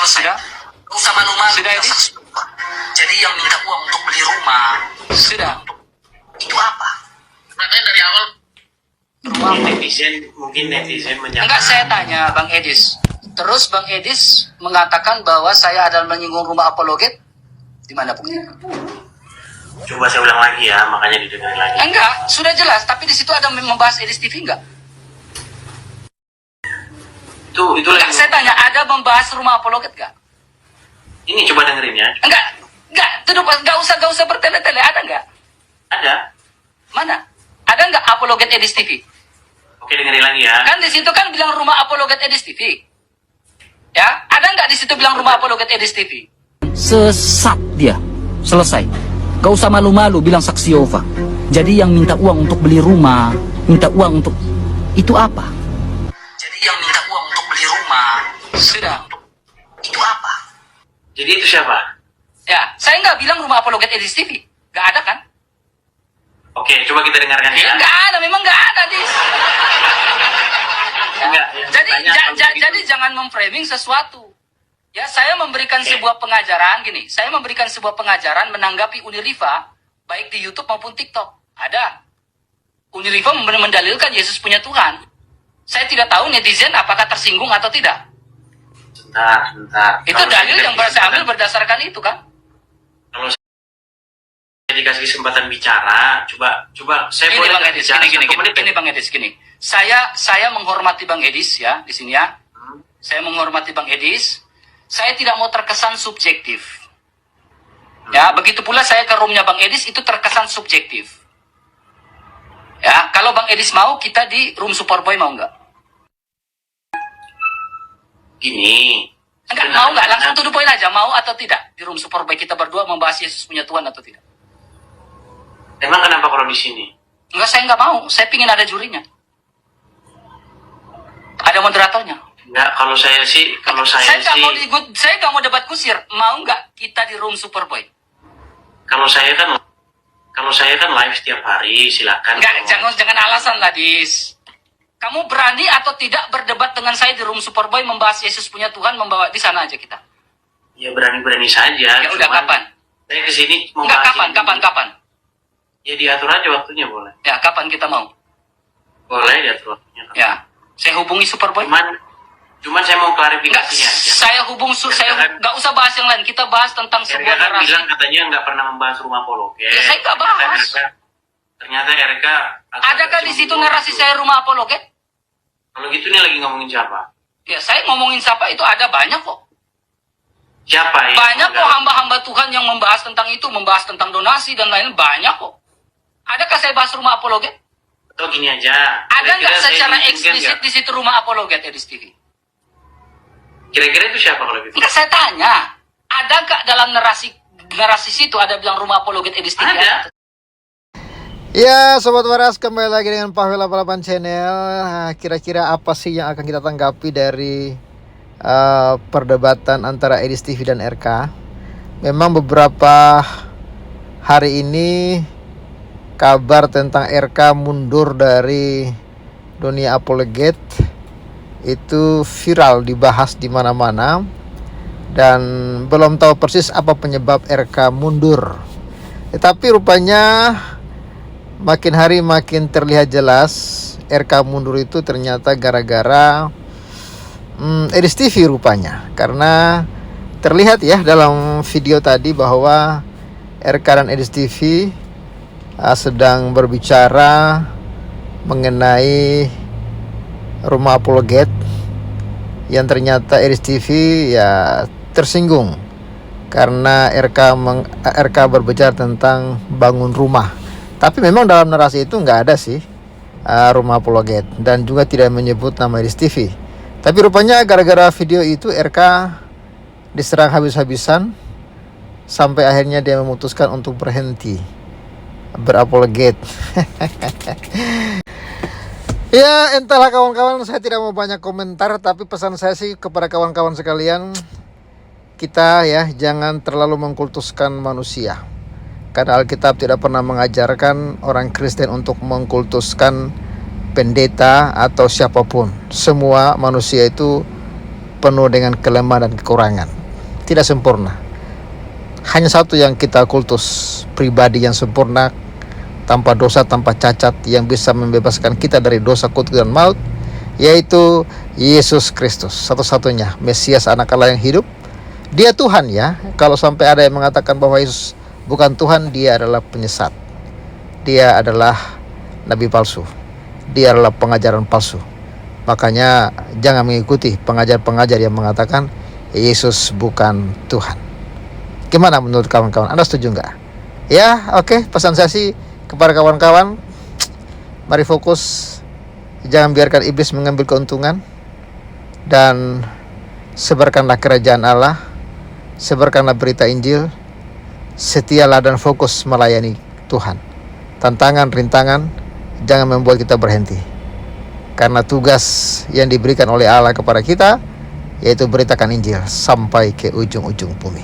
selesai. Sudah? Gak usah malu-malu. Sudah, Edis? Jadi yang minta uang untuk beli rumah, Sudah. itu apa? Makanya dari awal Rumah mungkin netizen menyangka. Enggak, saya tanya Bang Edis. Terus Bang Edis mengatakan bahwa saya adalah menyinggung rumah apologet. Di mana buktinya? Coba saya ulang lagi ya, makanya didengarin lagi. Enggak, sudah jelas. Tapi di situ ada membahas Edis TV enggak? Itu Enggak, lagi. saya tanya, ada membahas rumah apologet enggak? Ini coba dengerin ya. Enggak, enggak usah bertele-tele. Ada enggak? Ada. Mana? Ada enggak apologet Edis TV? Oke, dengerin lagi ya. Kan di situ kan bilang rumah apologet Edis TV. Ya, ada nggak di situ bilang rumah apologet Edis TV? Sesat dia. Selesai. Gak usah malu-malu bilang saksi Yehova. Jadi yang minta uang untuk beli rumah, minta uang untuk itu apa? Jadi yang minta uang untuk beli rumah, Sudah. itu apa? Jadi itu siapa? Ya, saya nggak bilang rumah apologet Edis TV. Nggak ada kan? Oke, coba kita dengarkan Ya, ya. nggak ada, memang nggak ada, Dis. Enggak, yang Jadi, tanya kalau begitu. jadi jangan memframing sesuatu. Ya, saya memberikan sebuah pengajaran gini. Saya memberikan sebuah pengajaran menanggapi Uniriva, baik di YouTube maupun TikTok. Ada. Uniriva mendalilkan Yesus punya Tuhan. Saya tidak tahu netizen apakah tersinggung atau tidak. Sebentar. Itu dalil yang saya ambil berdasarkan itu kan? Kalau saya dikasih kesempatan bicara, coba saya Ini boleh Bang nggak Edis, bicara gini, 1 menit? gini, Bang Edis, gini. Saya menghormati Bang Edis ya di sini ya. Saya menghormati Bang Edis. Saya tidak mau terkesan subjektif. Ya, begitu pula saya ke roomnya Bang Edis itu terkesan subjektif. Ya, kalau Bang Edis mau kita di room Superboy mau nggak? Gini. Enggak, mau nggak? Langsung to the point aja, mau atau tidak? Di room Superboy kita berdua membahas Yesus punya Tuhan atau tidak? Emang kenapa kalau di sini? Enggak, saya nggak mau. Saya pingin ada jurinya. Ada moderatornya. Enggak, kalau saya sih Saya nggak mau debat kusir. Mau nggak kita di room Superboy? kalau saya kan live setiap hari, silakan. Enggak, jangan alasan lah, Dis. Kamu berani atau tidak berdebat dengan saya di room Superboy membahas Yesus punya Tuhan, membawa di sana aja kita. Ya berani-berani saja. Ya udah, cuman kapan? Saya kesini mau Enggak, bahas kapan? ini. Ya diatur aja waktunya boleh. Ya, kapan kita mau? Boleh diatur waktunya. Ya, saya hubungi Superboy. Cuman saya mau Enggak, klarifikasinya aja. saya nggak usah bahas yang lain. Kita bahas tentang RK sebuah kan narasi. bilang katanya nggak pernah membahas rumah apologet. Ya, saya nggak bahas. Ternyata RK Adakah di situ narasi saya rumah apologet? Kalau gitu nih lagi ngomongin siapa? Ya, saya ngomongin siapa itu ada banyak kok. Siapa ya? Banyak kok hamba-hamba Tuhan yang membahas tentang itu, membahas tentang donasi dan lain-lain, banyak kok. Adakah saya bahas rumah apologet? Atau gini aja. Ada nggak kira-kira saya secara diizinkan eksplisit nggak? di situ rumah apologet Edis TV? Kira-kira itu siapa kalau gitu? Enggak, saya tanya. Ada nggak dalam narasi situ ada bilang rumah apologet Edis TV? Ada. Ya Sobat Waras, kembali lagi dengan Pahwil 88 Channel. Nah, kira-kira apa sih yang akan kita tanggapi dari perdebatan antara Edis TV dan RK? Memang beberapa hari ini kabar tentang RK mundur dari dunia apologet itu viral, dibahas di mana-mana, dan belum tahu persis apa penyebab RK mundur. Tetapi rupanya makin hari makin terlihat jelas RK mundur itu ternyata gara-gara Edis TV rupanya. Karena terlihat ya dalam video tadi bahwa RK dan Edis TV sedang berbicara mengenai rumah apologet, yang ternyata Edis TV ya tersinggung karena RK berbicara tentang bangun rumah. Tapi memang dalam narasi itu nggak ada sih rumah apologet, dan juga tidak menyebut nama Edis TV. Tapi rupanya gara-gara video itu RK diserang habis-habisan sampai akhirnya dia memutuskan untuk berhenti berapologet. Ya entahlah kawan-kawan, saya tidak mau banyak komentar, tapi pesan saya sih kepada kawan-kawan sekalian, kita ya jangan terlalu mengkultuskan manusia. Karena Alkitab tidak pernah mengajarkan orang Kristen untuk mengkultuskan pendeta atau siapapun. Semua manusia itu penuh dengan kelemahan dan kekurangan, tidak sempurna. Hanya satu yang kita kultus, pribadi yang sempurna, tanpa dosa, tanpa cacat, yang bisa membebaskan kita dari dosa, kutuk, dan maut, yaitu Yesus Kristus, satu-satunya Mesias, anak Allah yang hidup. Dia Tuhan ya. Kalau sampai ada yang mengatakan bahwa Yesus bukan Tuhan, dia adalah penyesat. Dia adalah nabi palsu. Dia adalah pengajaran palsu. Makanya jangan mengikuti pengajar-pengajar yang mengatakan Yesus bukan Tuhan. Gimana menurut kawan-kawan? Anda setuju nggak? Ya, oke. Pesan saya sih kepada kawan-kawan, mari fokus. Jangan biarkan iblis mengambil keuntungan. Dan sebarkanlah kerajaan Allah, sebarkanlah berita Injil, setialah dan fokus melayani Tuhan. Tantangan, rintangan jangan membuat kita berhenti, karena tugas yang diberikan oleh Allah kepada kita yaitu beritakan Injil sampai ke ujung-ujung bumi.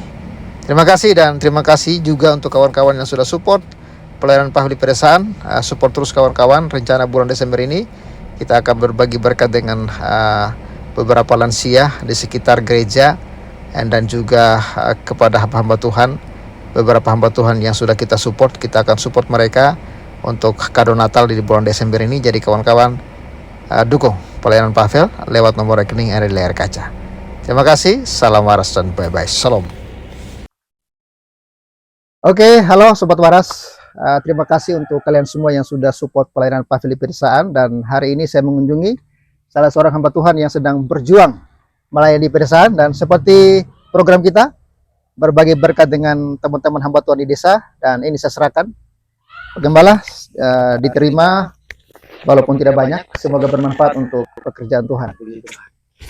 Terima kasih, dan terima kasih juga untuk kawan-kawan yang sudah support pelayanan Pahli Pedesaan. Support terus kawan-kawan. Rencana bulan Desember ini kita akan berbagi berkat dengan beberapa lansia di sekitar gereja, dan juga kepada hamba-hamba Tuhan. Beberapa hamba Tuhan yang sudah kita support, kita akan support mereka untuk kado Natal di bulan Desember ini. Jadi kawan-kawan, dukung pelayanan Pavel lewat nomor rekening yang ada di layar kaca. Terima kasih, salam waras dan bye-bye, shalom. Oke, halo Sobat Waras. Terima kasih untuk kalian semua yang sudah support pelayanan Pavel Pedesaan. Dan hari ini saya mengunjungi salah seorang hamba Tuhan yang sedang berjuang melayani pedesaan. Dan seperti program kita, berbagi berkat dengan teman-teman hamba Tuhan di desa, dan ini saya serahkan. Gembala, diterima walaupun tidak banyak, semoga bermanfaat untuk pekerjaan Tuhan.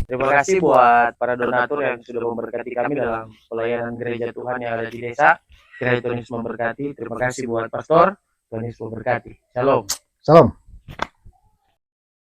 Terima kasih buat para donatur yang sudah memberkati kami dalam pelayanan gereja Tuhan yang ada di desa. Kiranya Tuhan Yesus memberkati. Terima kasih buat pastor, Tuhan Yesus memberkati. Shalom. Salam.